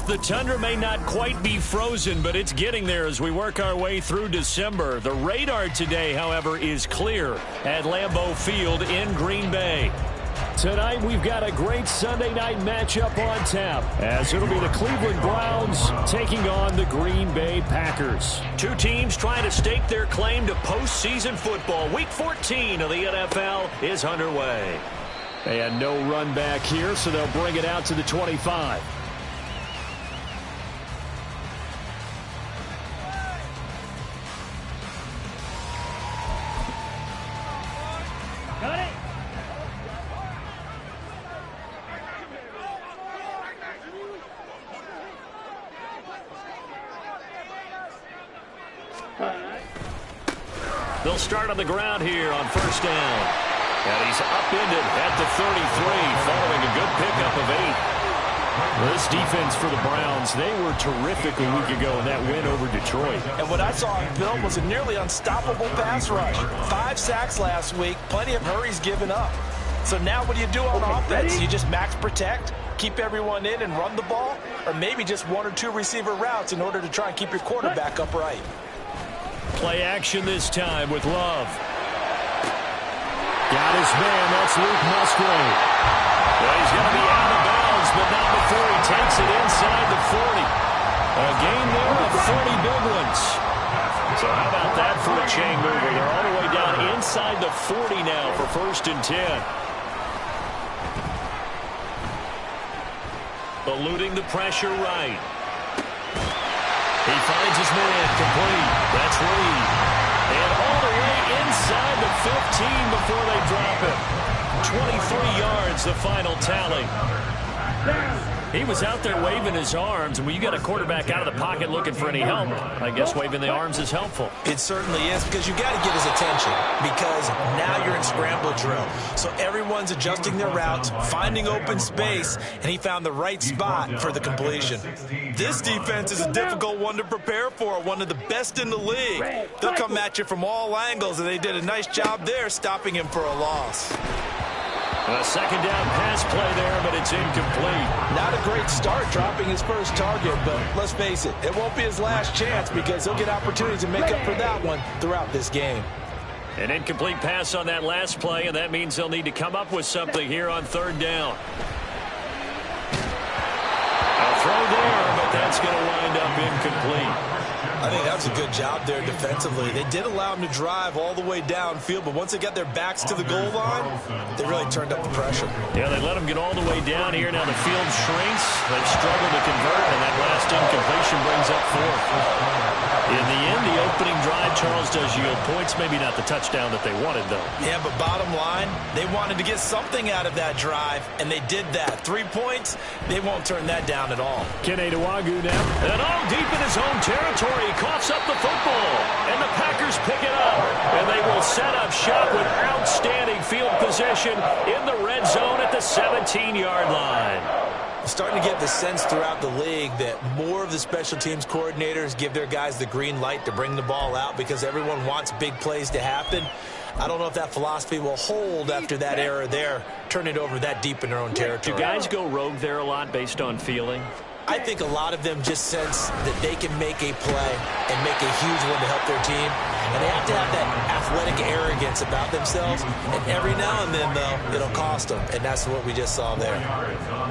The tundra may not quite be frozen, but it's getting there as we work our way through December. The radar today, however, is clear at Lambeau Field in Green Bay. Tonight, we've got a great Sunday night matchup on tap, as it'll be the Cleveland Browns taking on the Green Bay Packers. Two teams trying to stake their claim to postseason football. Week 14 of the NFL is underway. And no run back here, so they'll bring it out to the 25. They'll start on the ground here on first down. And he's upended at the 33 following a good pickup of 8. This defense for the Browns, they were terrific a week ago in that win over Detroit. And what I saw on film was a nearly unstoppable pass rush. 5 sacks last week, plenty of hurries given up. So now what do you do on offense? You just max protect, keep everyone in and run the ball, or maybe just 1 or 2 receiver routes in order to try and keep your quarterback upright. Play action this time with Love. Got his man, that's Luke Musgrave. Well, he's going to be out of bounds, but not before he takes it inside the 40. A gain there of 40 big ones. So how about that for a chain mover? They're all the way down inside the 40 now for 1st and 10. Eluding the pressure right. He finds his man complete. That's Reed. And all the way inside the 15 before they drop him. 23 yards, the final tally. He was out there waving his arms, and when you got a quarterback out of the pocket looking for any help, I guess waving the arms is helpful. It certainly is, because you got to get his attention, because now you're in scramble drill. So everyone's adjusting their routes, finding open space, and he found the right spot for the completion. This defense is a difficult one to prepare for, one of the best in the league. They'll come at you from all angles, and they did a nice job there stopping him for a loss. A second down pass play there, but it's incomplete. Not a great start dropping his first target, but let's face it, it won't be his last chance because he'll get opportunities to make up for that one throughout this game. An incomplete pass on that last play, and that means they'll need to come up with something here on 3rd down. A throw there, but that's going to wind up incomplete. I think that's a good job there defensively. They did allow him to drive all the way downfield, but once they got their backs to the goal line, they really turned up the pressure. Yeah, they let him get all the way down here. Now the field shrinks. They've struggled to convert, and that last incompletion brings up 4th. In the end, the opening drive, Charles, does yield points. Maybe not the touchdown that they wanted, though. Yeah, but bottom line, they wanted to get something out of that drive, and they did that. 3 points, they won't turn that down at all. Kene Nwangwu now. And all deep in his own territory. He coughs up the football, and the Packers pick it up. And they will set up shop with outstanding field position in the red zone at the 17-yard line. Starting to get the sense throughout the league that more of the special teams coordinators give their guys the green light to bring the ball out because everyone wants big plays to happen. I don't know if that philosophy will hold after that era there, turn it over that deep in their own territory. Do guys go rogue there a lot based on feeling? I think a lot of them just sense that they can make a play and make a huge one to help their team. And they have to have that athletic arrogance about themselves. And every now and then, though, it'll cost them. And that's what we just saw there.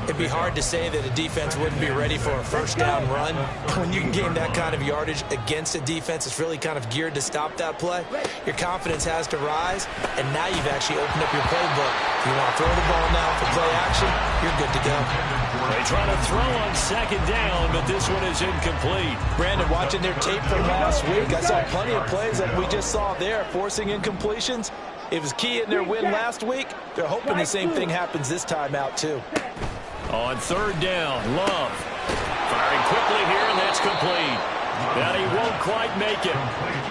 It'd be hard to say that a defense wouldn't be ready for a first down run. When you can gain that kind of yardage against a defense that's really kind of geared to stop that play, your confidence has to rise. And now you've actually opened up your playbook. If you want to throw the ball now for play action, you're good to go. They try to throw on second down, but this one is incomplete. Brandon, watching their tape from last week, I saw plenty of plays like we just saw there, forcing incompletions. It was key in their win last week. They're hoping the same thing happens this time out, too. On third down, Love. Firing quickly here, and that's complete. But he won't quite make it.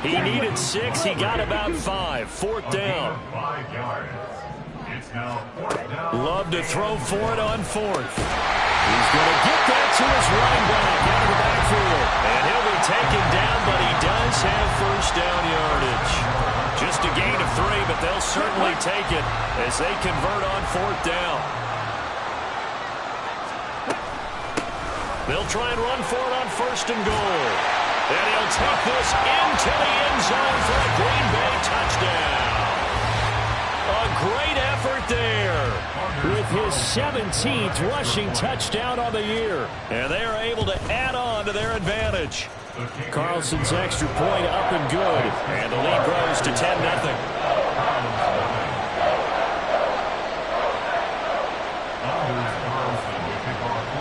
He needed 6. He got about 5. Fourth down. Love to throw for it on fourth. He's going to get that to his running back out of the backfield. And he'll be taken down, but he does have first down yardage. Just a gain of 3, but they'll certainly take it as they convert on fourth down. They'll try and run for it on first and goal. And he'll take this into the end zone for a Green Bay touchdown. A great effort there with his 17th rushing touchdown on the year. And they are able to add on to their advantage. Carlson's extra point up and good. And the lead grows to 10-0.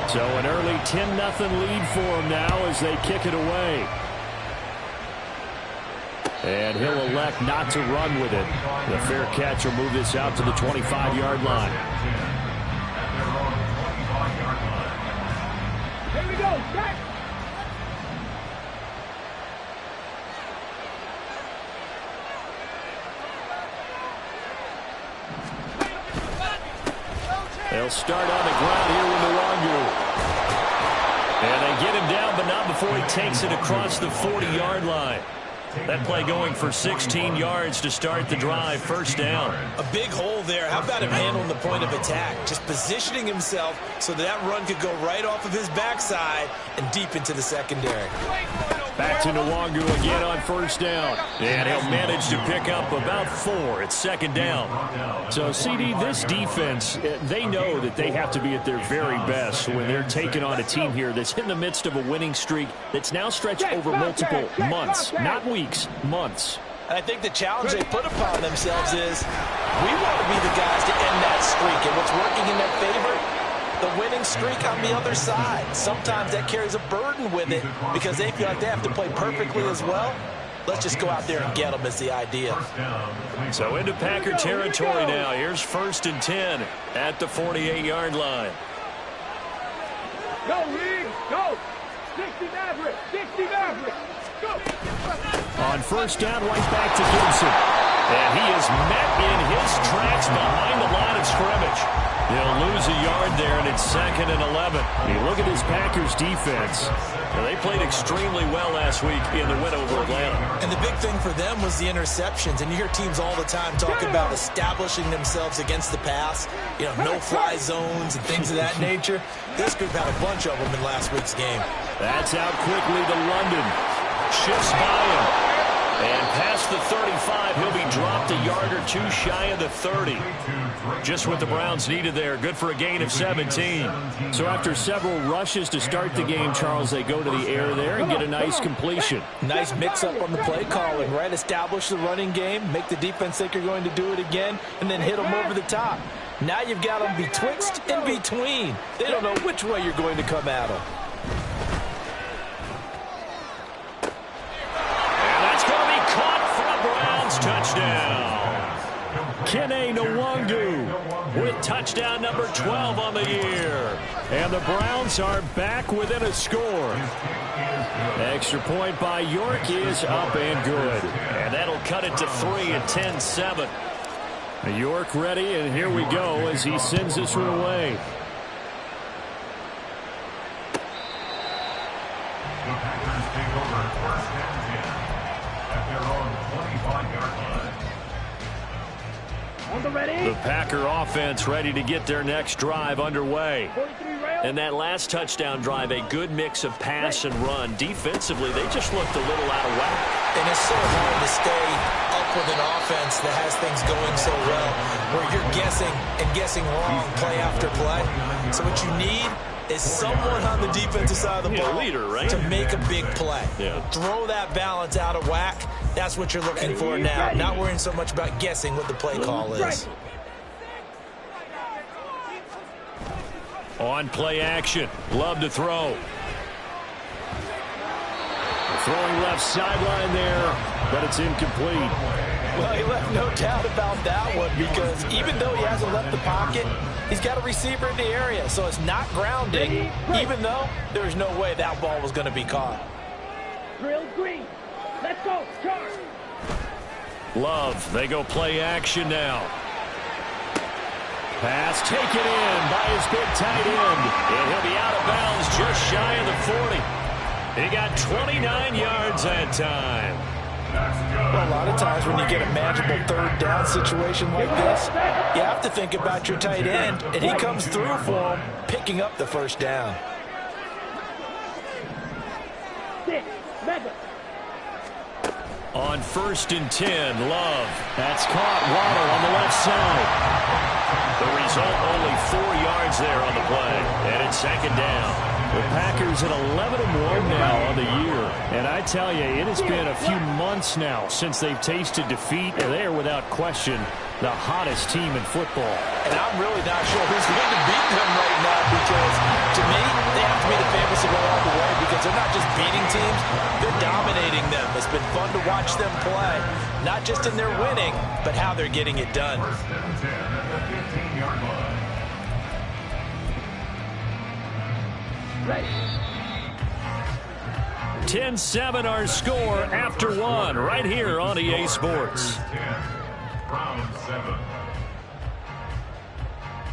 So an early 10-0 lead for him now as they kick it away. And he'll elect not to run with it. The fair catch will move this out to the 25-yard line. Here we go, back. They'll start on the ground here with Nwangu. And they get him down, but not before he takes it across the 40-yard line. That play going for 16 yards to start the drive. First down. A big hole there. How about him handling the point of attack? Just positioning himself so that run could go right off of his backside and deep into the secondary. Back to Nwangu again on first down. And he'll manage to pick up about 4. It's second down. So, CD, this defense, they know that they have to be at their very best when they're taking on a team here that's in the midst of a winning streak that's now stretched over multiple months, not weeks, months. And I think the challenge they put upon themselves is we want to be the guys to end that streak. And what's working in their favor? The winning streak on the other side. Sometimes that carries a burden with it because they feel like they have to play perfectly as well. Let's just go out there and get them is the idea. So into Packer territory now. Here's first and 10 at the 48-yard line. Go, Reed, go. 60 Maverick, 60 Maverick, go. On first down, right back to Gibson. And he is met in his tracks behind the line of scrimmage. They'll lose a yard there, and it's second and 11. You look at this Packers defense. They played extremely well last week in the win over Atlanta. And the big thing for them was the interceptions. And you hear teams all the time talk about establishing themselves against the pass, you know, no-fly zones and things of that nature. This group had a bunch of them in last week's game. That's out quickly to London. Shifts by him. And past the 35, he'll be dropped a yard or 2 shy of the 30. Just what the Browns needed there. Good for a gain of 17. So after several rushes to start the game, Charles, they go to the air there and get a nice completion. Nice mix-up on the play calling, right? Establish the running game, make the defense think you're going to do it again, and then hit them over the top. Now you've got them betwixt and between. They don't know which way you're going to come at them. Touchdown. Kene Nwangu with touchdown number 12 on the year. And the Browns are back within a score. Extra point by York is up and good. And that'll cut it to 3 at 10-7. York ready, and here we go as he sends this one away. The Packer offense ready to get their next drive underway. 43 rail. And that last touchdown drive, a good mix of pass and run. Defensively, they just looked a little out of whack. And it's so hard to stay up with an offense that has things going so well, where you're guessing and guessing wrong play after play. So what you need is someone on the defensive side of the ball leader, right? to make a big play. Yeah. Throw that balance out of whack. That's what you're looking for now. Not worrying so much about guessing what the play call is. On play action. Love to throw. Throwing left sideline there, but it's incomplete. Well, he left no doubt about that one, because even though he hasn't left the pocket, he's got a receiver in the area, so it's not grounding, even though there's no way that ball was going to be caught. Drill green. Let's go. Charge. Love, they go play action now. Pass taken in by his big tight end. And he'll be out of bounds just shy of the 40. He got 29 yards that time. Well, a lot of times when you get a manageable third down situation like this, you have to think about your tight end, and he comes through for him, picking up the first down. 6. Mega. On 1st and 10, Love. That's caught. Waddle on the left side. The result, only 4 yards there on the play. And it's 2nd down. The Packers at 11-1 now on the year. And I tell you, it has been a few months now since they've tasted defeat. And they are, without question, the hottest team in football. And I'm really not sure who's going to beat them right now, because to me, they have to be the favorites to go all the way, because they're not just beating teams, they're dominating them. It's been fun to watch them play, not just in their winning, but how they're getting it done. 10-7 our score after 1 right here on EA Sports.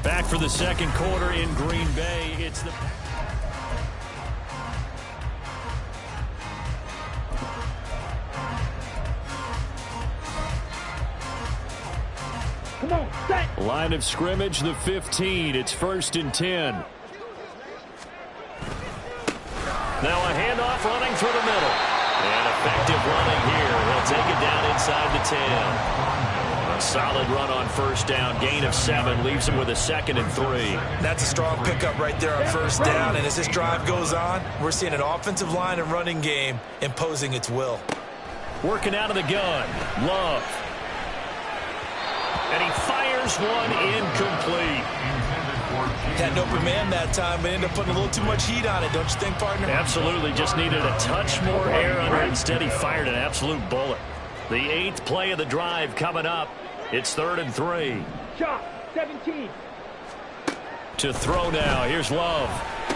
Back for the second quarter in Green Bay. It's the... Come on, set. Line of scrimmage, the 15. It's 1st and 10. Now a handoff running through the middle. And effective running here. He'll take it down inside the 10. A solid run on 1st down. Gain of 7. Leaves him with a 2nd and 3. That's a strong pickup right there on 1st down. And as this drive goes on, we're seeing an offensive line and running game imposing its will. Working out of the gun. Love. And he fires one incomplete. Had an open man that time, but ended up putting a little too much heat on it, don't you think, partner? Absolutely. Just needed a touch more air under it. Instead, he fired an absolute bullet. The 8th play of the drive coming up. It's 3rd and 3. Chop. 17. To throw now. Here's Love. A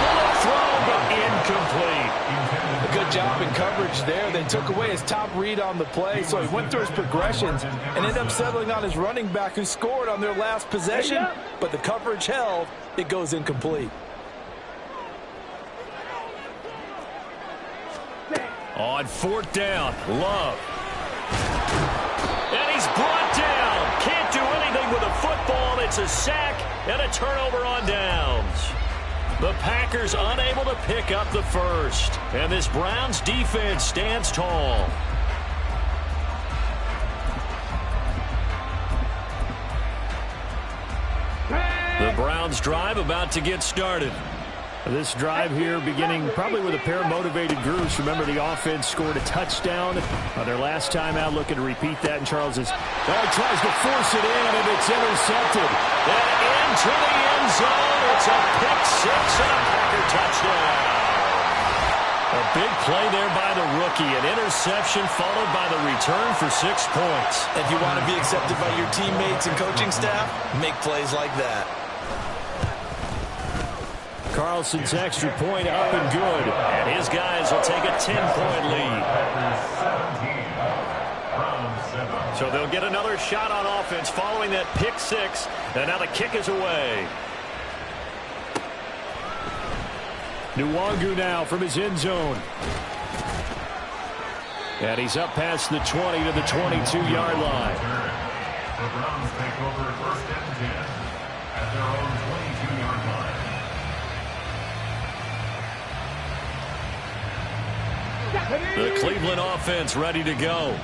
bullet throw, but incomplete. A good job in coverage there. They took away his top read on the play, so he went through his progressions and ended up settling on his running back, who scored on their last possession, but the coverage held. It goes incomplete. On 4th down, Love. And he's brought down. Can't do anything with a football. It's a sack and a turnover on downs. The Packers unable to pick up the first. And this Browns defense stands tall. The Browns drive about to get started. This drive here beginning probably with a pair of motivated groups. Remember, the offense scored a touchdown on their last time out. Looking to repeat that, and Charles is tries to force it in, and it's intercepted. And into the end zone. It's a pick six and a Packer touchdown. A big play there by the rookie. An interception followed by the return for 6 points. If you want to be accepted by your teammates and coaching staff, make plays like that. Carlson's extra point up and good. And his guys will take a 10-point lead. So they'll get another shot on offense following that pick six. And now the kick is away. Nwangu now from his end zone. And he's up past the 20 to the 22-yard line. The Browns take over 1st and 10 at their own 22-yard line. The Cleveland offense ready to go.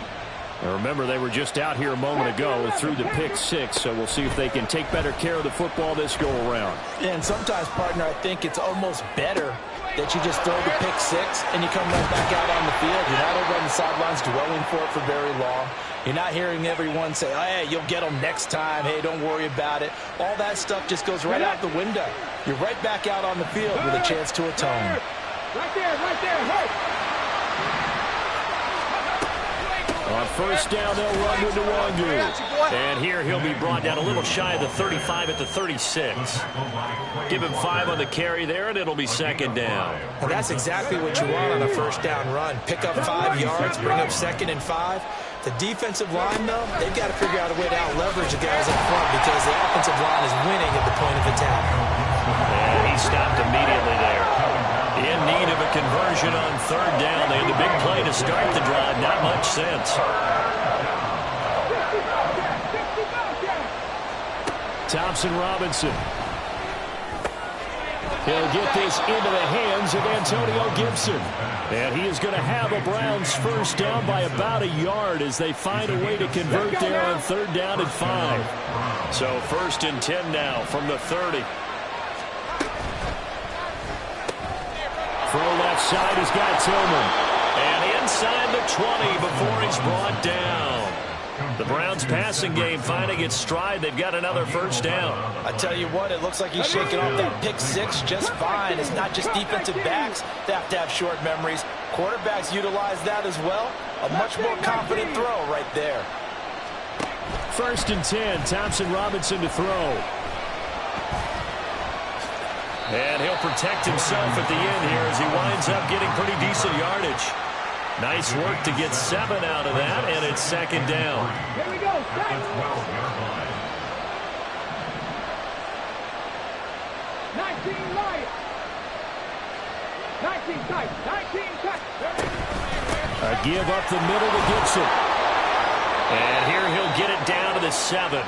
And remember, they were just out here a moment ago through the pick six, so we'll see if they can take better care of the football this go-around. And sometimes, partner, I think it's almost better that you just throw the pick six and you come right back out on the field. You're not over on the sidelines dwelling for it for very long. You're not hearing everyone say, oh, hey, you'll get them next time. Hey, don't worry about it. All that stuff just goes right out the window. You're right back out on the field with a chance to atone. Right there, hey! On first down, they'll run with Nwangu. And here he'll be brought down a little shy of the 35 at the 36. Give him 5 on the carry there, and it'll be second down. Well, that's exactly what you want on a first down run. Pick up 5 yards, bring up 2nd and 5. The defensive line, though, they've got to figure out a way to out-leverage the guys up front because the offensive line is winning at the point of attack. And he stopped immediately there. In need of a conversion on 3rd down. They had the big play to start the drive. Not much sense. Thompson Robinson. He'll get this into the hands of Antonio Gibson. And he is going to have a Browns first down by about a yard as they find a way to convert there on 3rd down and 5. So 1st and 10 now from the 30. Throw left side, he's got Tillman. And inside the 20 before he's brought down. The Browns passing game finding its stride. They've got another first down. I tell you what, it looks like he's shaking off that pick six just fine. It's not just defensive backs that have to have short memories. Quarterbacks utilize that as well. A much more confident throw right there. 1st and 10, Thompson Robinson to throw. And he'll protect himself at the end here as he winds up getting pretty decent yardage. Nice work to get 7 out of that, and it's second down. Here we go, set! 19 Lions. 19 tight, 19 tight. A give up the middle to Gibson. And here he'll get it down to the 7.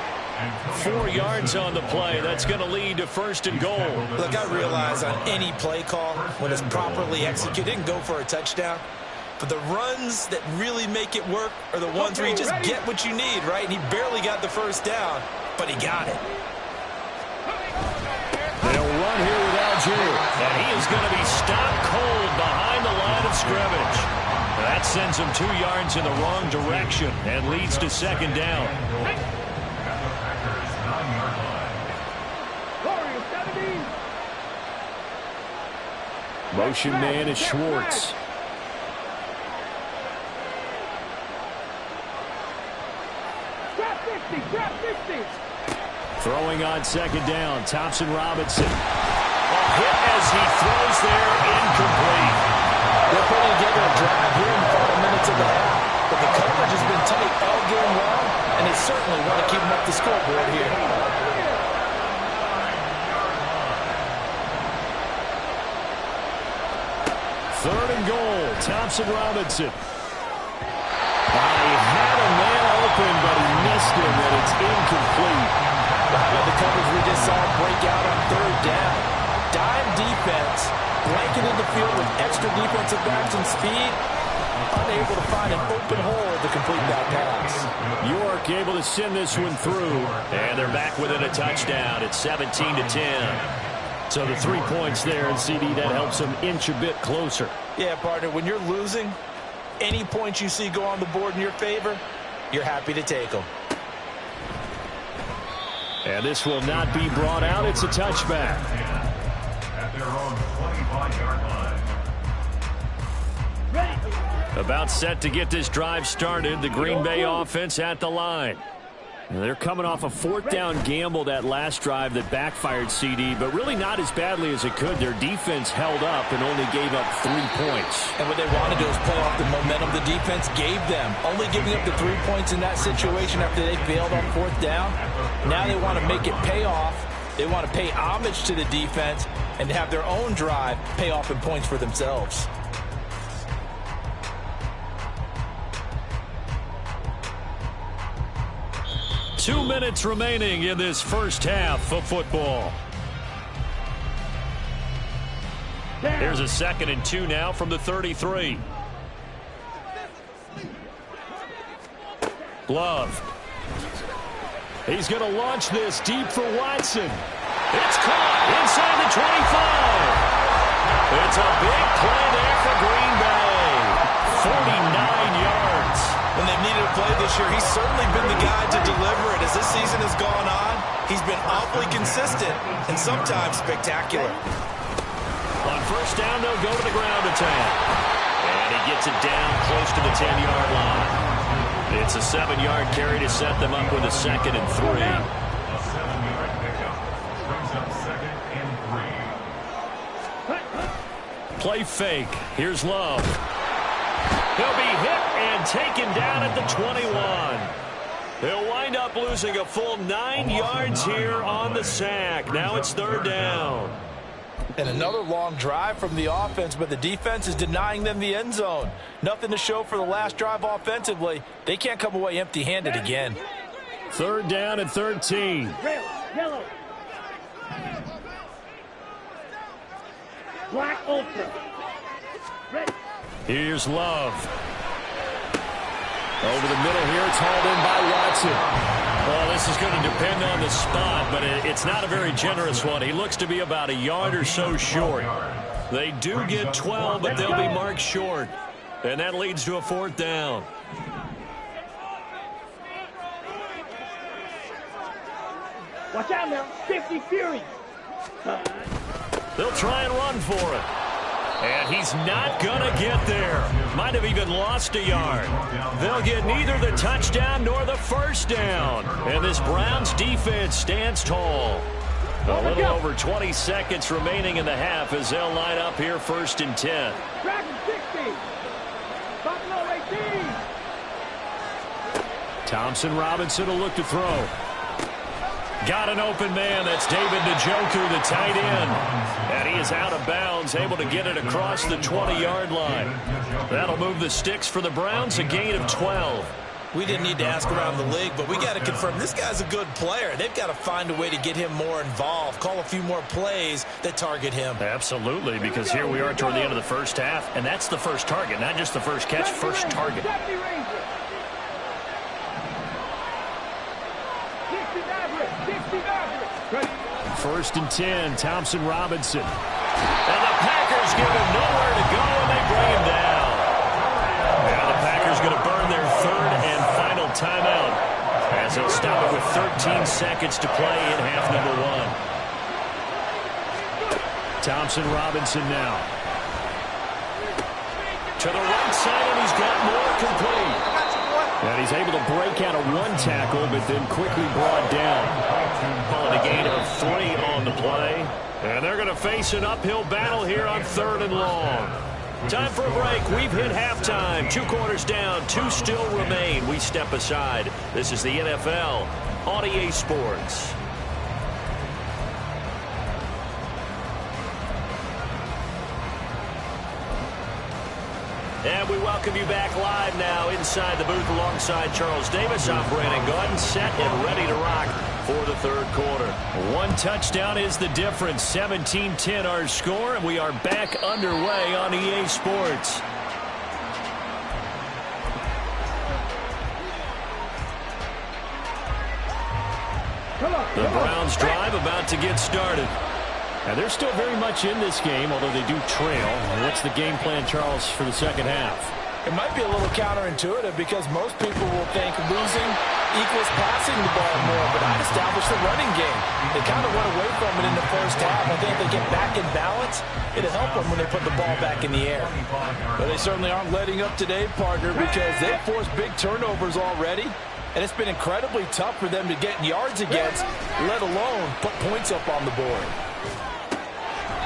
4 yards on the play. That's going to lead to 1st and goal. Look, I realize on any play call, when it's properly executed, it can go for a touchdown. But the runs that really make it work are the ones where you just get what you need, right? And he barely got the first down, but he got it. They'll run here with Algier. And he is going to be stopped cold behind the line of scrimmage. That sends him 2 yards in the wrong direction and leads to second down. Motion man is Schwartz. Throwing on second down, Thompson Robinson. A hit as he throws there, incomplete. They're putting together a drive here in the final minutes of the half. But the coverage has been tight all game long, and they certainly want to keep them up the scoreboard here. 3rd and goal, Thompson Robinson. He had a man open, but he missed him, and it's incomplete. The coverage we just saw break out on 3rd down. Dime defense, blanketed the field with extra defensive backs and speed, unable to find an open hole to complete that pass. York able to send this one through, and they're back within a touchdown. It's 17-10. So the 3 points there, and CD, that helps them inch a bit closer. Yeah, partner, when you're losing, any points you see go on the board in your favor, you're happy to take them. And this will not be brought out. It's a touchback. At their own 25-yard line. About set to get this drive started. The Green Bay offense at the line. And they're coming off a 4th down gamble that last drive that backfired, CD, but really not as badly as it could. Their defense held up and only gave up 3 points. And what they want to do is play off the momentum the defense gave them. Only giving up the 3 points in that situation after they failed on 4th down. Now they want to make it pay off. They want to pay homage to the defense and have their own drive pay off in points for themselves. 2 minutes remaining in this first half of football. Here's a 2nd and 2 now from the 33. Love. He's going to launch this deep for Watson. It's caught inside the 25. It's a big play there for Green Bay. 49 yards. When they've needed a play this year, he's certainly been the guy to deliver it. As this season has gone on, he's been awfully consistent and sometimes spectacular. On first down, they'll go to the ground attack. And he gets it down close to the 10-yard line. It's a 7-yard carry to set them up with a 2nd and 3. A 7-yard pickup brings up 2nd and 3. Play fake. Here's Love. He'll be hit and taken down at the 21. He'll wind up losing a full 9 yards here on the sack. Now it's 3rd down. And another long drive from the offense, but the defense is denying them the end zone. Nothing to show for the last drive offensively. They can't come away empty-handed again. 3rd down and 13. Red, yellow. Black ultra. Red. Here's Love. Over the middle here, it's hauled in by Watson. Well, this is going to depend on the spot, but it's not a very generous one. He looks to be about a yard or so short. They do get 12, but they'll be marked short. And that leads to a 4th down. Watch out now. 50 Fury. They'll try and run for it. And he's not going to get there. Might have even lost a yard. They'll get neither the touchdown nor the first down. And this Browns defense stands tall. A little over 20 seconds remaining in the half as they'll line up here 1st and 10. Dragon 60. Buffalo 18. Thompson Robinson will look to throw. Got an open man. That's David Njoku, the tight end. And he is out of bounds, able to get it across the 20-yard line. That'll move the sticks for the Browns, a gain of 12. We didn't need to ask around the league, but we got to confirm this guy's a good player. They've got to find a way to get him more involved, call a few more plays that target him. Absolutely, because here we are toward the end of the first half, and that's the first target, not just the first catch, first target. 1st and 10, Thompson Robinson. And the Packers give him nowhere to go, and they bring him down. Now the Packers going to burn their 3rd and final timeout as they'll stop it with 13 seconds to play in half number 1. Thompson Robinson now. To the right side, and he's got more complete. And he's able to break out of 1 tackle, but then quickly brought down. Calling a gain of 3 on the play. And they're going to face an uphill battle here on 3rd and long. Time for a break. We've hit halftime. 2 quarters down. 2 still remain. We step aside. This is the NFL on EA Sports. And we welcome you back live now inside the booth alongside Charles Davis. I'm Brandon Gaudin, set and ready to rock for the 3rd quarter. 1 touchdown is the difference. 17-10 our score, and we are back underway on EA Sports. The Browns drive about to get started. Now, they're still very much in this game, although they do trail. What's the game plan, Charles, for the second half? It might be a little counterintuitive because most people will think losing equals passing the ball more, but I'd establish the running game. They kind of went away from it in the first half. I think if they get back in balance, it'll help them when they put the ball back in the air. But they certainly aren't letting up today, partner, because they've forced big turnovers already, and it's been incredibly tough for them to get yards against, let alone put points up on the board.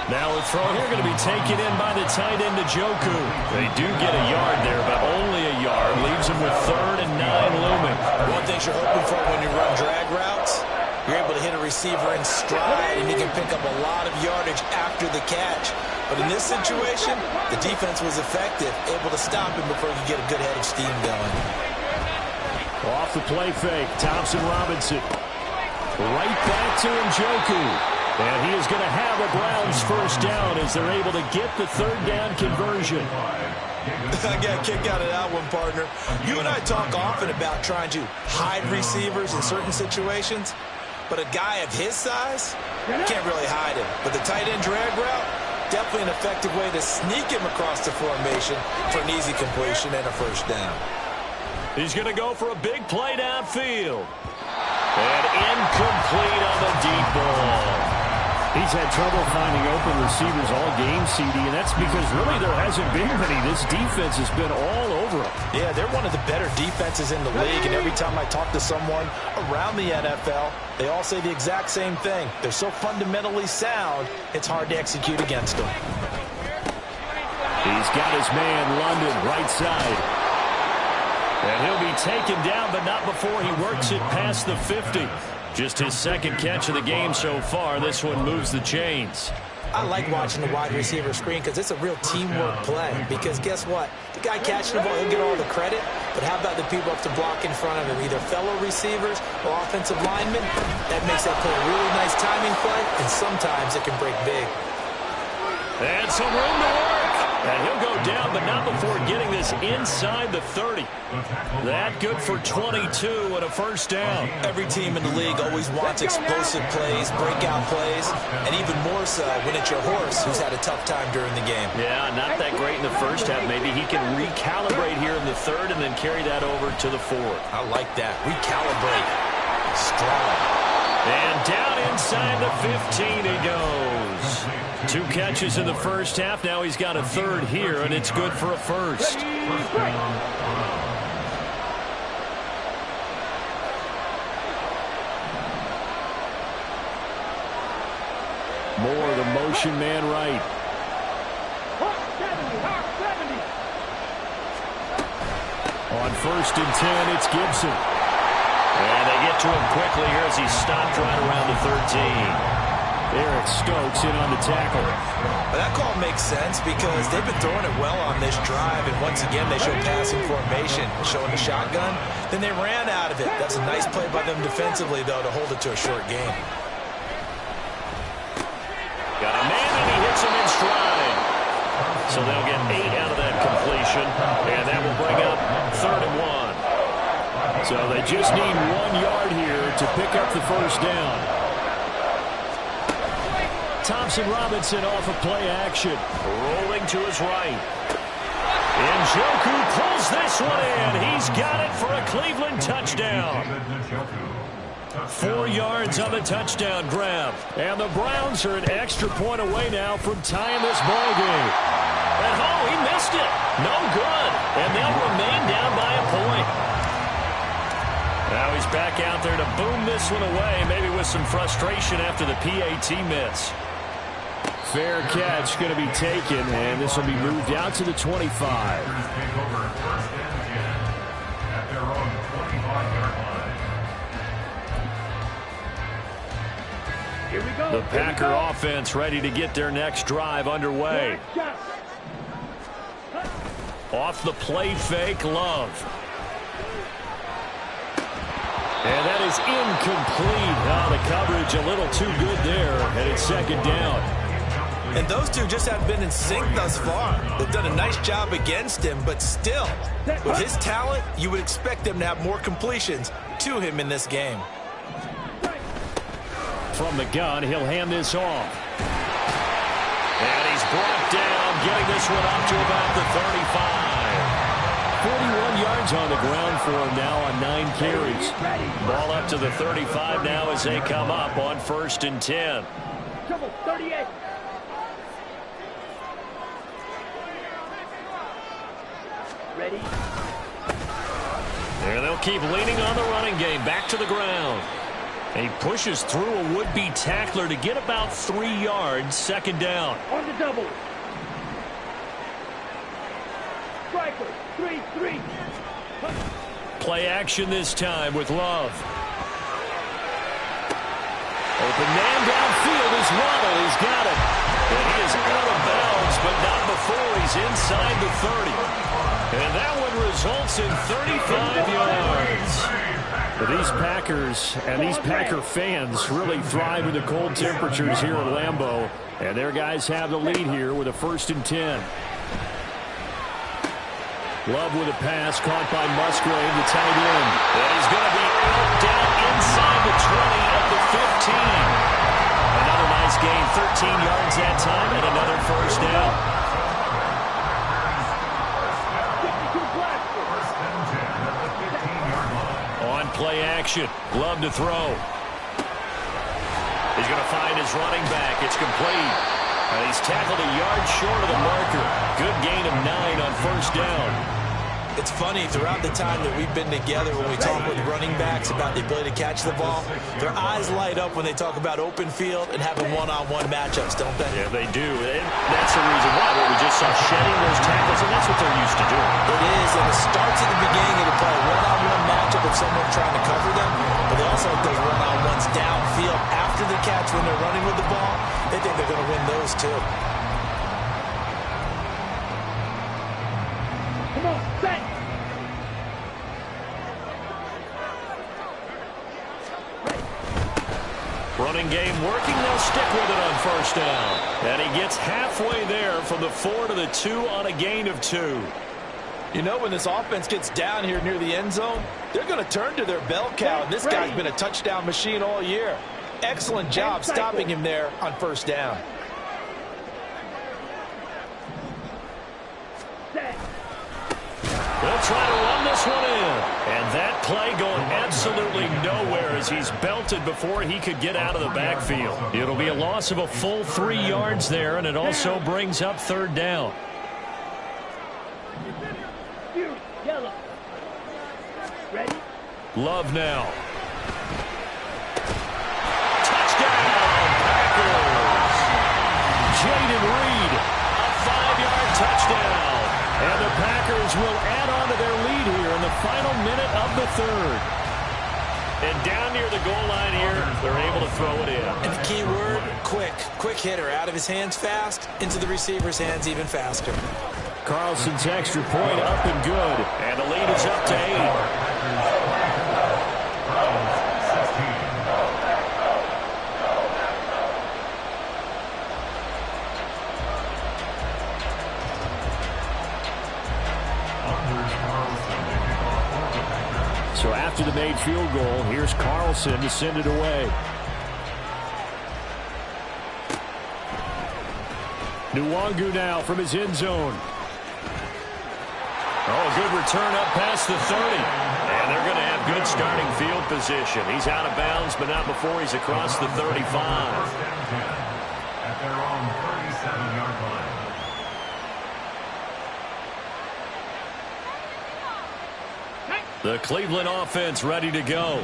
Now a throw here going to be taken in by the tight end Njoku. They do get a yard there, but only a yard. Leaves them with 3rd and 9 looming. One thing you're hoping for when you run drag routes, you're able to hit a receiver in stride, and he can pick up a lot of yardage after the catch. But in this situation, the defense was effective, able to stop him before he could get a good head of steam going. Off the play fake, Thompson Robinson. Right back to Njoku. And he is going to have a Browns first down as they're able to get the third down conversion. I got a kick out of that one, partner. You and I talk often about trying to hide receivers in certain situations, but a guy of his size, you can't really hide him. But the tight end drag route, definitely an effective way to sneak him across the formation for an easy completion and a first down. He's going to go for a big play downfield. And incomplete on the deep ball. He's had trouble finding open receivers all game, CD, and that's because really there hasn't been many. This defense has been all over him. Yeah, they're one of the better defenses in the league, and every time I talk to someone around the NFL, they all say the exact same thing. They're so fundamentally sound, it's hard to execute against them. He's got his man, London, right side. And he'll be taken down, but not before he works it past the 50. Just his second catch of the game so far. This one moves the chains. I like watching the wide receiver screen because it's a real teamwork play. Because guess what? The guy catching the ball, he'll get all the credit. But how about the people up to block in front of him? Either fellow receivers or offensive linemen. That makes that play a really nice timing play. And sometimes it can break big. And some room to work. And he'll go down, but not before getting this inside the 30. That good for 22 and a first down. Every team in the league always wants explosive plays, breakout plays, and even more so when it's your horse who's had a tough time during the game. Yeah, not that great in the first half. Maybe he can recalibrate here in the third and then carry that over to the fourth. I like that. Recalibrate. Strong. And down inside the 15 he goes. 2 catches in the first half. Now he's got a third here, and it's good for a first. Moore, the motion man right. On 1st and 10, it's Gibson. And they get to him quickly here as he stopped right around the 13. Eric Stokes in on the tackle. Well, that call makes sense because they've been throwing it well on this drive, and once again they showed passing formation, showing the shotgun. Then they ran out of it. That's a nice play by them defensively, though, to hold it to a short game. Got a man, and he hits him in stride. So they'll get 8 out of that completion, and that will bring up 3rd and 1. So they just need 1 yard here to pick up the first down. Thompson Robinson off of play action. Rolling to his right. Njoku pulls this one in. He's got it for a Cleveland touchdown. 4 yards on the touchdown grab. And the Browns are an extra point away now from tying this ball game. And oh, he missed it. No good. And they'll remain down by a point. Now he's back out there to boom this one away, maybe with some frustration after the PAT miss. Fair catch going to be taken, and this will be moved out to the 25. Here we go. The Packer offense ready to get their next drive underway. Off the play fake, Love. And that is incomplete. Oh, the coverage a little too good there, and it's 2nd down. And those two just have been in sync thus far. They've done a nice job against him, but still, with his talent, you would expect them to have more completions to him in this game. From the gun, he'll hand this off. And he's brought down, getting this one up to about the 35. 41 yards on the ground for him now on 9 carries. Ball up to the 35 now as they come up on 1st and 10. Trouble, 38. Ready? And they'll keep leaning on the running game. Back to the ground. And he pushes through a would-be tackler to get about 3 yards. 2nd down. On the double. Striker, 3-3. Play action this time with Love. Open man downfield is Waddle. He's got it. And he is out of bounds, but not before he's inside the 30. And that one results in 35 yards. These Packers and these Packer fans really thrive in the cold temperatures here at Lambeau. And their guys have the lead here with a 1st and 10. Love with a pass caught by Musgrave, the tight end. And he's going to be out down inside the 20 at the 15. Another nice gain, 13 yards that time, and another 1st down. On play action, Love to throw. He's going to find his running back. It's complete. And he's tackled a yard short of the marker. Good gain of 9 on 1st down. It's funny, throughout the time that we've been together, when we talk with running backs about the ability to catch the ball, their eyes light up when they talk about open field and having one-on-one matchups, don't they? Yeah, they do. And that's the reason why. We just saw shedding those tackles, and that's what they're used to doing. It is, and it starts at the beginning of the play. One-on-one matchup with someone trying to cover them, but they also have those one-on-ones downfield after the catch when they're running with the ball. They think they're going to win those, too. Come on, set. Running game working. They'll stick with it on 1st down. And he gets halfway there from the 4 to the 2 on a gain of 2. You know, when this offense gets down here near the end zone, they're going to turn to their bell cow. And this guy's been a touchdown machine all year. Excellent job stopping him there on 1st down. Set. They'll try to run this one in. And that play going absolutely nowhere as he's belted before he could get out of the backfield. It'll be a loss of a full 3 yards there, and it also brings up 3rd down. Yellow. Ready? Love now. Touchdown, Packers. Jaden Reed, a 5-yard touchdown. And the Packers will add on to their lead here in the final minute of the 3rd. And down near the goal line here, they're able to throw it in. And the key word, quick. Quick hitter. Out of his hands fast, into the receiver's hands even faster. Carlson's extra point up and good. And the lead is up to 8. So after the made field goal, here's Carlson to send it away. Nwangu now from his end zone. Oh, good return up past the 30. And they're going to have good starting field position. He's out of bounds, but not before he's across the 35. At their own 37-yard line. The Cleveland offense ready to go.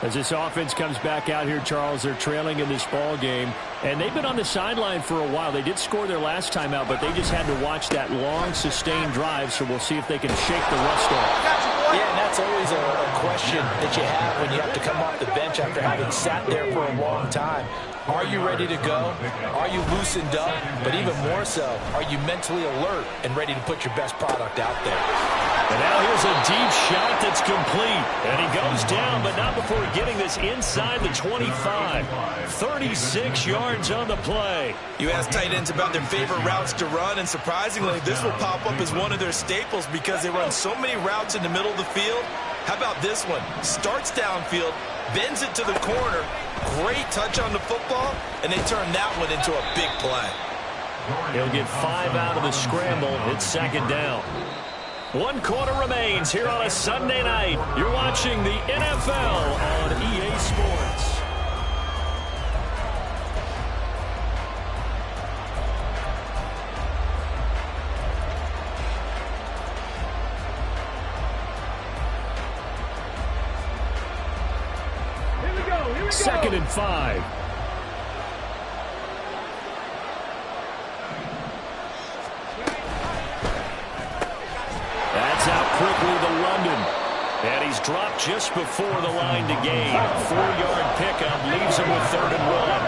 As this offense comes back out here, Charles, they're trailing in this ball game. And they've been on the sideline for a while. They did score their last time out, but they just had to watch that long, sustained drive. So we'll see if they can shake the rust off. Yeah, and that's always a question that you have when you have to come off the bench after having sat there for a long time. Are you ready to go? Are you loosened up? But even more so, are you mentally alert and ready to put your best product out there? And now here's a deep shot that's complete. And he goes down, but not before getting this inside the 25. 36 yards on the play. You ask tight ends about their favorite routes to run, and surprisingly, this will pop up as one of their staples because they run so many routes in the middle of the field. How about this one? Starts downfield, bends it to the corner, great touch on the football, and they turn that one into a big play. He'll get 5 out of the scramble. It's 2nd down. 1 quarter remains here on a Sunday night. You're watching the NFL on EA Sports. Here we go. 2nd and 5. That's out quickly to London. And he's dropped just before the line to gain. 4-yard pickup leaves him with 3rd and 1.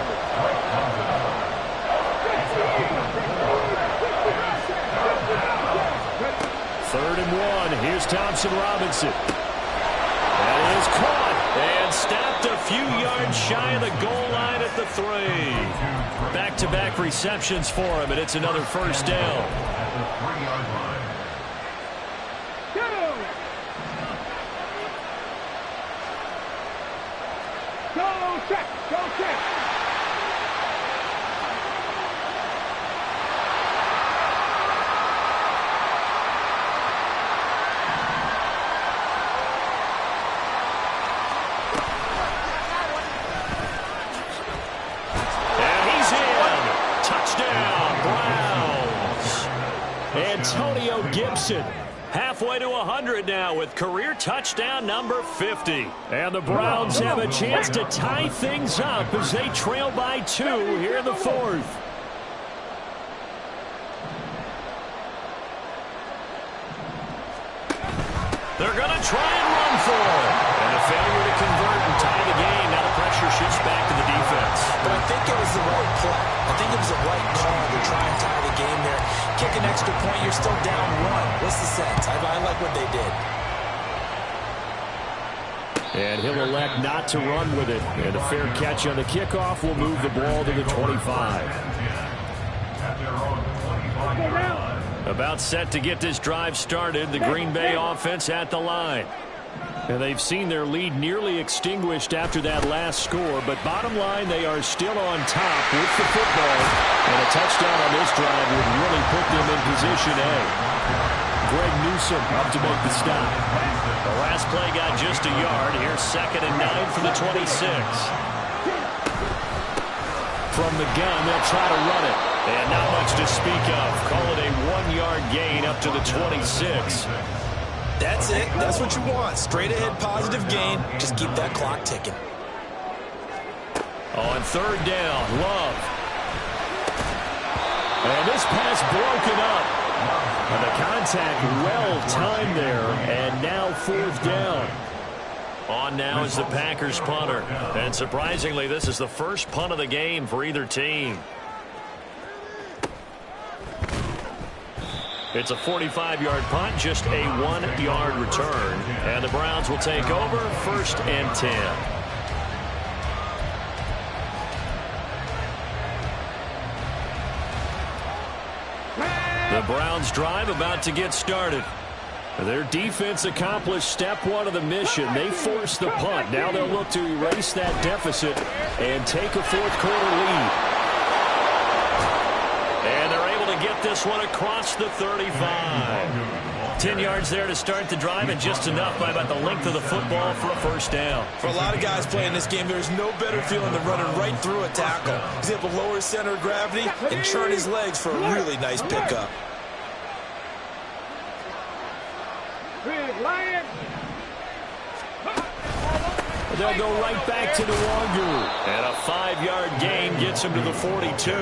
3rd and 1. Here's Thompson Robinson. That is caught. And stopped a few yards shy of the goal line at the 3. Back-to-back receptions for him, and it's another first down. At the 3-yard line. Go check! Go check! Antonio Gibson, halfway to 100 now with career touchdown number 50. And the Browns have a chance to tie things up as they trail by 2 here in the 4th. They're going to try and run for it. And a failure to convert and tie the game. Now the pressure shifts back to the defense. But I think it was the right play. I think it was the right call to try and tie the game there. Kick an extra point, you're still down 1. What's the sense? I like what they did. And he'll elect not to run with it. And a fair catch on the kickoff will move the ball to the 25. At their own 25-yard line. About set to get this drive started, the Green Bay offense at the line. And they've seen their lead nearly extinguished after that last score, but bottom line, they are still on top with the football. And a touchdown on this drive would really put them in position A. Greg Newsome up to make the stop. The last play got just a yard. Here's 2nd and 9 from the 26. From the gun, they'll try to run it. And not much to speak of. Call it a 1-yard gain up to the 26. That's it. That's what you want. Straight ahead positive gain. Just keep that clock ticking. On 3rd down, Love. And this pass broken up. And the contact well timed there. And now 4th down. On now is the Packers punter. And surprisingly, this is the first punt of the game for either team. It's a 45-yard punt, just a 1-yard return. And the Browns will take over 1st and 10. The Browns drive about to get started. Their defense accomplished step 1 of the mission. They forced the punt. Now they'll look to erase that deficit and take a 4th quarter lead. And they're able to get this one across the 35. 10 yards there to start the drive, and just enough by about the length of the football for a first down. For a lot of guys playing this game, there's no better feeling than running right through a tackle. He's able to lower his center of gravity and churn his legs for a really nice pickup. They'll go right back to Nwogu. And a 5-yard gain gets him to the 42.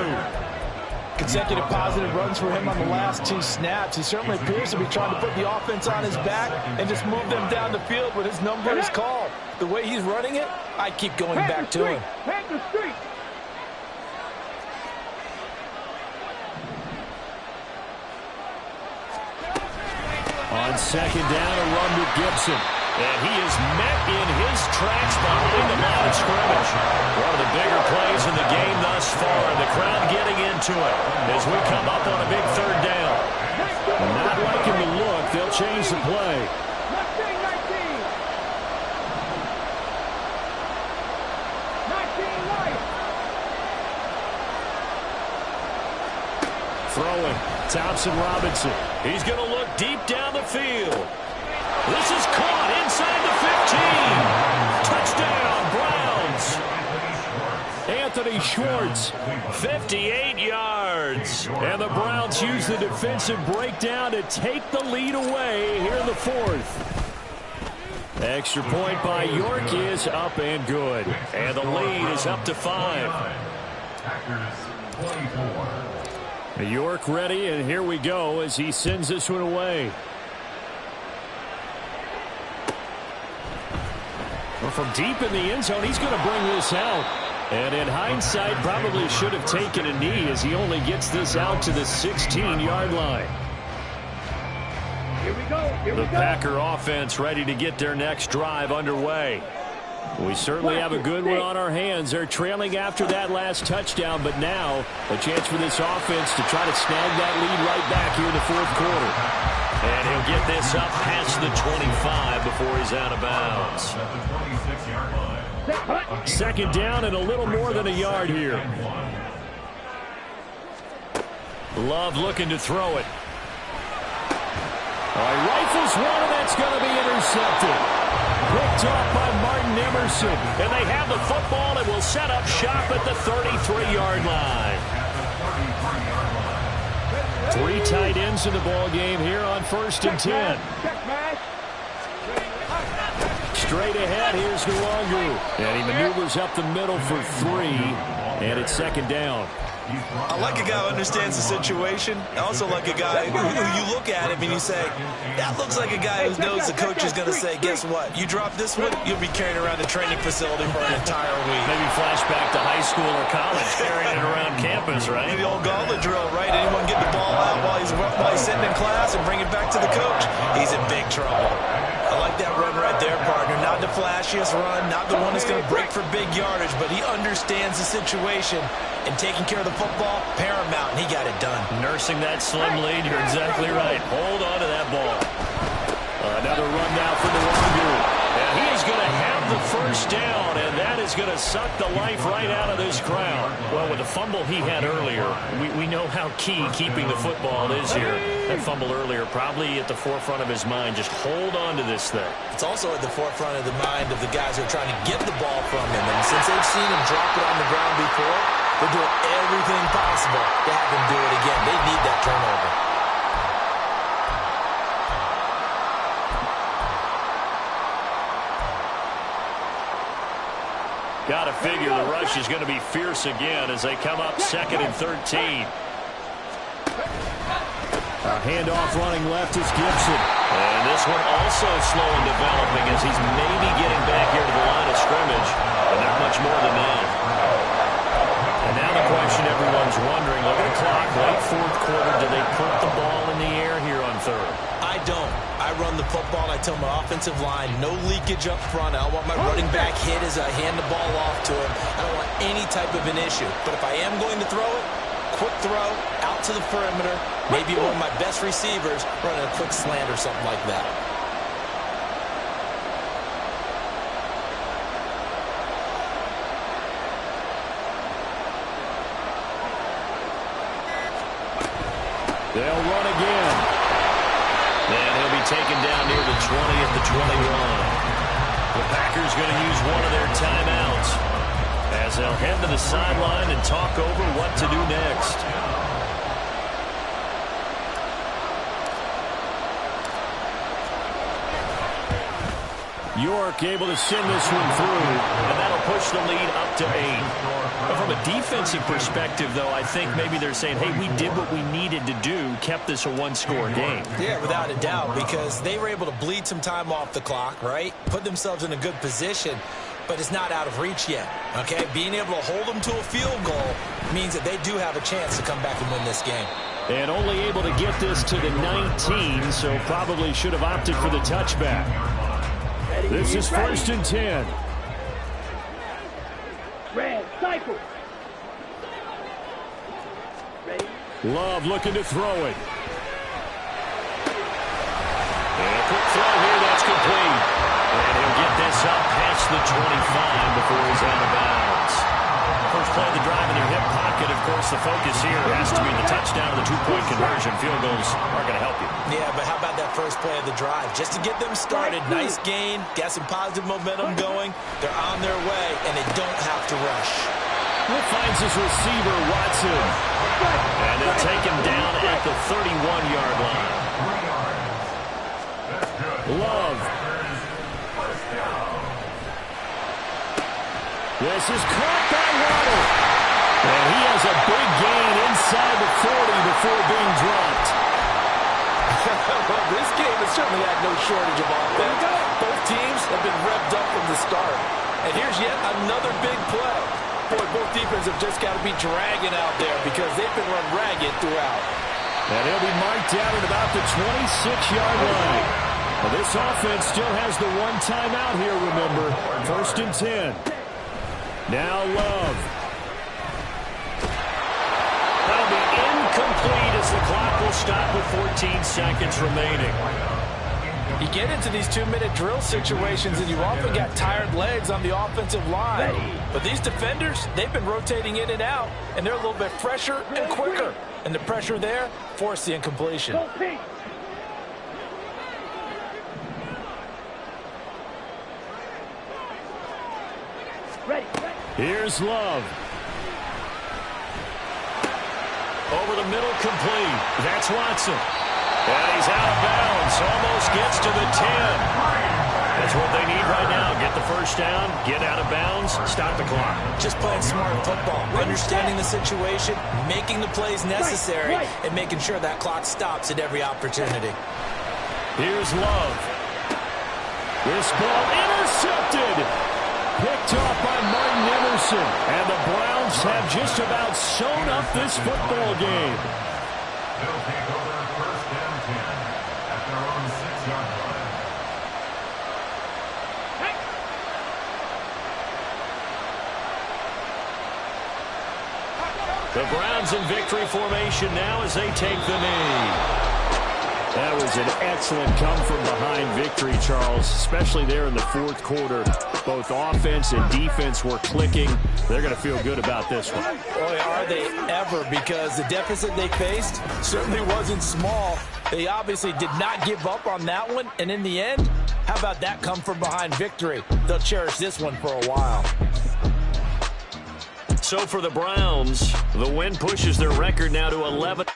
Consecutive positive runs for him on the last 2 snaps. He certainly appears to be trying to put the offense on his back and just move them down the field when his number is called. The way he's running it, I keep going back to him. Head the street. On 2nd down, a run with Gibson. And he is met in his tracks behind the line of scrimmage. One of the bigger plays in the game thus far. The crowd getting into it as we come up on a big 3rd down. Not liking the look. They'll change the play. 19 right. Throwing. Thompson Robinson. He's going to look deep down the field. This is caught inside the 15. Touchdown, Browns. Anthony Schwartz, 58 yards. And the Browns use the defensive breakdown to take the lead away here in the 4th. Extra point by York is up and good. And the lead is up to 5. Packers 24. York ready, and here we go as he sends this one away. Well, from deep in the end zone, he's going to bring this out. And in hindsight, probably should have taken a knee as he only gets this out to the 16-yard line. Here we go. Here we The go. Packer offense ready to get their next drive underway. We certainly have a good one on our hands. They're trailing after that last touchdown, but now a chance for this offense to try to snag that lead right back here in the fourth quarter. And he'll get this up past the 25 before he's out of bounds. Second down and a little more than a yard here. Love looking to throw it. All right, rifles one, and that's going to be intercepted. Picked off by Martin Emerson. And they have the football and will set up shop at the 33-yard line. 3 tight ends in the ball game here on 1st and 10. Straight ahead, here's Nwangu. And he maneuvers up the middle for 3, and it's 2nd down. I like a guy who understands the situation. I also like a guy who you look at him and you say, that looks like a guy who knows the coach is going to say, guess what? You drop this one, you'll be carrying around the training facility for an entire week. Maybe flashback to high school or college, carrying it around campus, right? The old gauntlet drill, right? Anyone get the ball out while he's sitting in class and bring it back to the coach? He's in big trouble. I like that run right there, partner. Not the flashiest run, not the one that's going to break for big yardage, but he understands the situation, and taking care of the football, paramount, and he got it done. Nursing that slim lead, you're exactly right. Hold on to that ball. Another run now for Nwangu. And he is going to have the 1st down, and that is going to suck the life right out of this crowd. Well, with the fumble he had earlier, we know how key keeping the football is here. That fumble earlier probably at the forefront of his mind. Just hold on to this thing. It's also at the forefront of the mind of the guys who are trying to get the ball from him. And since they've seen him drop it on the ground before, they're doing everything possible to have him do it again. They need that turnover. Got to figure the rush is going to be fierce again as they come up 2nd and 13. A handoff running left is Gibson. And this one also slow in developing as he's maybe getting back here to the line of scrimmage, but not much more than that. And now the question everyone's wondering, look at the clock, late fourth quarter, do they put the ball in the air here on 3rd? I don't. I run the football, and I tell my offensive line, no leakage up front. I don't want my running back hit as I hand the ball off to him. I don't want any type of an issue. But if I am going to throw it, quick throw, out to the perimeter, maybe one of my best receivers running a quick slant or something like that. They'll run again. And he'll be taken down near the 20 at the 21. The Packers going to use one of their timeouts as they'll head to the sideline and talk over what to do next. York able to send this one through, and that'll push the lead up to 8. But from a defensive perspective, though, I think maybe they're saying, hey, we did what we needed to do, kept this a one-score game. Yeah, without a doubt, because they were able to bleed some time off the clock, right? Put themselves in a good position, but it's not out of reach yet, okay? Being able to hold them to a field goal means that they do have a chance to come back and win this game. And only able to get this to the 19, so probably should have opted for the touchback. This is 1st and 10. Red, cycle. Love looking to throw it. And a quick throw here, that's complete. And he'll get this up past the 25 before he's out of bounds. First play of the drive in their hip pocket. Of course, the focus here has to be the touchdown and the 2-point conversion. Field goals aren't going to help you. Yeah, but how about that first play of the drive? Just to get them started, nice gain, got some positive momentum going. They're on their way, and they don't have to rush. He finds his receiver, Watson. And they'll take him down at the 31-yard line. Love. This is caught by Waddle. And he has a big gain inside the 40 before being dropped. Well, this game has certainly had no shortage of offense. Both teams have been revved up from the start. And here's yet another big play. Boy, both defenses have just got to be dragging out there because they've been run ragged throughout. And he'll be marked down at about the 26-yard line. Well, this offense still has the one timeout here, remember. 1st and 10. Now Love. That'll be incomplete as the clock will stop with 14 seconds remaining. You get into these 2-minute drill situations and you often got tired legs on the offensive line. But these defenders, they've been rotating in and out, and they're a little bit fresher and quicker. And the pressure there forced the incompletion. Here's Love. Over the middle, complete. That's Watson. And he's out of bounds. Almost gets to the 10. That's what they need right now. Get the first down, get out of bounds, stop the clock. Just playing smart football, understanding the situation, making the plays necessary, and making sure that clock stops at every opportunity. Here's Love. This ball intercepted. Picked off by Martin Emerson. And the Browns have just about sewn up this football game. They'll take over 1st and 10 at their own 6-yard line. The Browns in victory formation now as they take the knee. That was an excellent come-from-behind victory, Charles, especially there in the 4th quarter. Both offense and defense were clicking. They're going to feel good about this one. Boy, are they ever, because the deficit they faced certainly wasn't small. They obviously did not give up on that one, and in the end, how about that come-from-behind victory? They'll cherish this one for a while. So for the Browns, the win pushes their record now to 11.